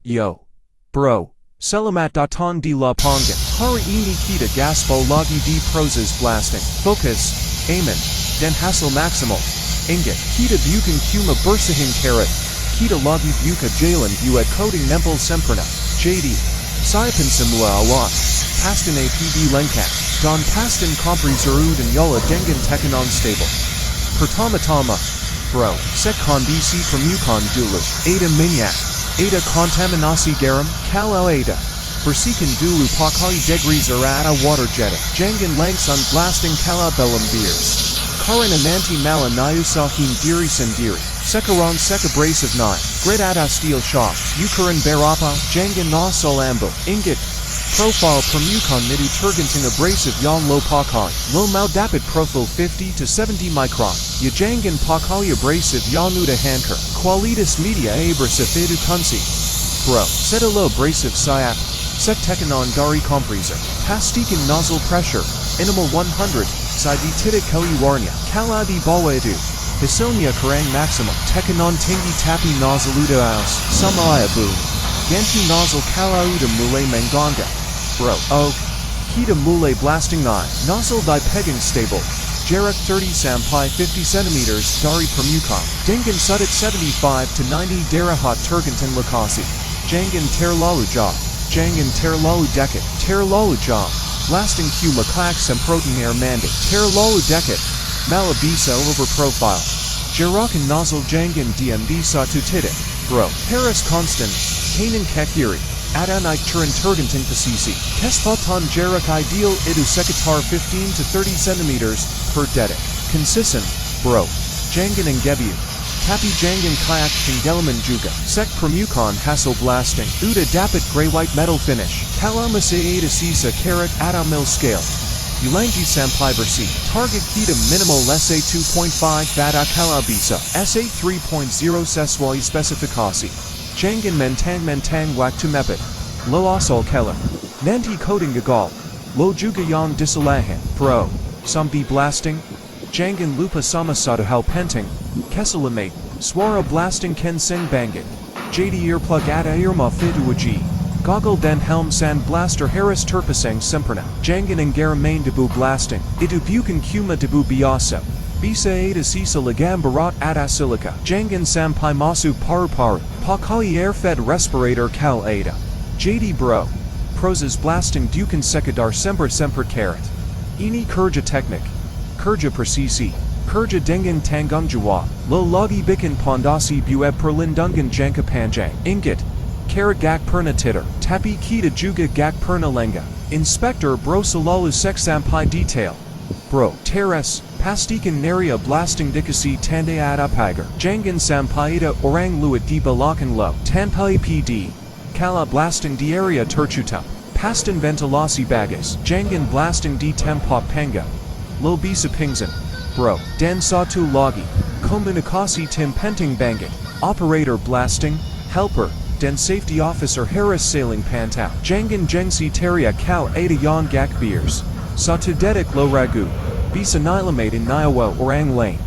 Yo. Bro. Selamat datang di lapangan. Hari ini kita gaspo lagi di proses blasting. Fokus. Amen. Dan hasil maksimal. Ingat. Kita bukan cuma bersihin karat. Kita lagi buka jalan buat coding nempel sempurna. Jadi. Siapin semua alat. Pastin APD lengkap. Dan pastin kompresor dan yola dengan tekanan stable. Pertama-tama. Bro. Set kondisi permukaan dulu. Ada minyak. Ada kontaminasi garam. Kalau ada. Bersihkan dulu pakai degreaser atau water jet. Jangan langsung blasting kalau belum beres. Karena nanti malah nyusahin diri sendiri. Sekarang sek abrasive 9. Grade atas steel shock. Ukuran berapa? Jangan asal ambil. Ingat. Profile permukaan itu tergantung abrasive yang lo pakai. Lo mau dapat profil 50 to 70 micron. Ya jangan pakai abrasive yang udah hancur. Kualitas media abrasive itu kunci. Bro, setelah abrasive siap. Sek tekanan dari kompresor. Pastikan nozzle pressure. Minimal 100. Di titik keluarnya. Kalau di bawah itu. Hasilnya kurang maksimal. Tekanan tinggi tapi nozzle udah aus. Sama boom. Ganti nozzle kalau udah mulai mengganggu. Bro, kita mulai blasting nozzle dipegang stable. Jarak 30 sampai 50 cm dari permukaan. Dengan sudut 75 to 90 derajat tergantung lokasi. Jangan terlalu jauh. Jangan terlalu dekat. Terlalu jauh. Blasting Q makak semprotan air mandate. Terlalu dekat. Malah bisa over profile. Jarakan nozzle jangan diam di satu titik. Bro, harus constant. Kanan ke kiri. Ada naik turun tergantung posisi. Kesempatan jarak ideal itu sekitar 15 to 30 cm per detik. Consistent. Bro. Jangan enggebu. Tapi jangan kayak tenggelaman juga. Sek permukaan hasil blasting. Udah dapat grey white metal finish. Kalau masih ada sisa karat atau mil scale. Ulangi sampai bersih. Target kita minimal SA 2.5 bata kalau bisa. SA 3.0 sesuai spesifikasi. Jangan mentang-mentang waktu mepet. Lo asal keller. Nanti coding gagal. Lo juga yang disalahan. Bro. Sampai blasting. Jangan lupa sama satu hal penting. Kesalamat. Suara blasting ken sing bangit. Jadi earplug ada earmuff itu wajib. Goggle dan helm sand blaster harus terpasang sempurna. Jangan enggaraman debu blasting. Itu bukan cuma debu biasa. Bisa ada sisa lagam berat atas silika. Jangan sampai masuk paru-paru. Pakai air-fed respirator kal ada. Jadi bro. Proses blasting dukan sekadar semprot-semprot karat. Ini kerja teknik. Kerja presisi. Kerja dengan tanggung jawab. Lo lagi bikin pondasi buat perlindungan jangka panjang. Ingat. Karat gak pernah tidur. Tapi kita juga gak pernah lengah. Inspektor bro selalu sek sampai detail. Bro, teres. Pastikan area blasting dikasih tanda ada pagar. Jangan sampai ada orang luat di belakang lo. Tanpa PD. Kalau blasting di area tertutup. Pastin ventilasi bagus. Jangan blasting di tempat pengga. Lo bisa pingsan. Bro, dan satu lagi. Komunikasi tim penting banget. Operator blasting, helper, dan safety officer harus saling pantau. Jangan gengsi teria kau ada yang gak beers. Satu detik lo ragu. Bisa nyelamatin nyawa orang lain.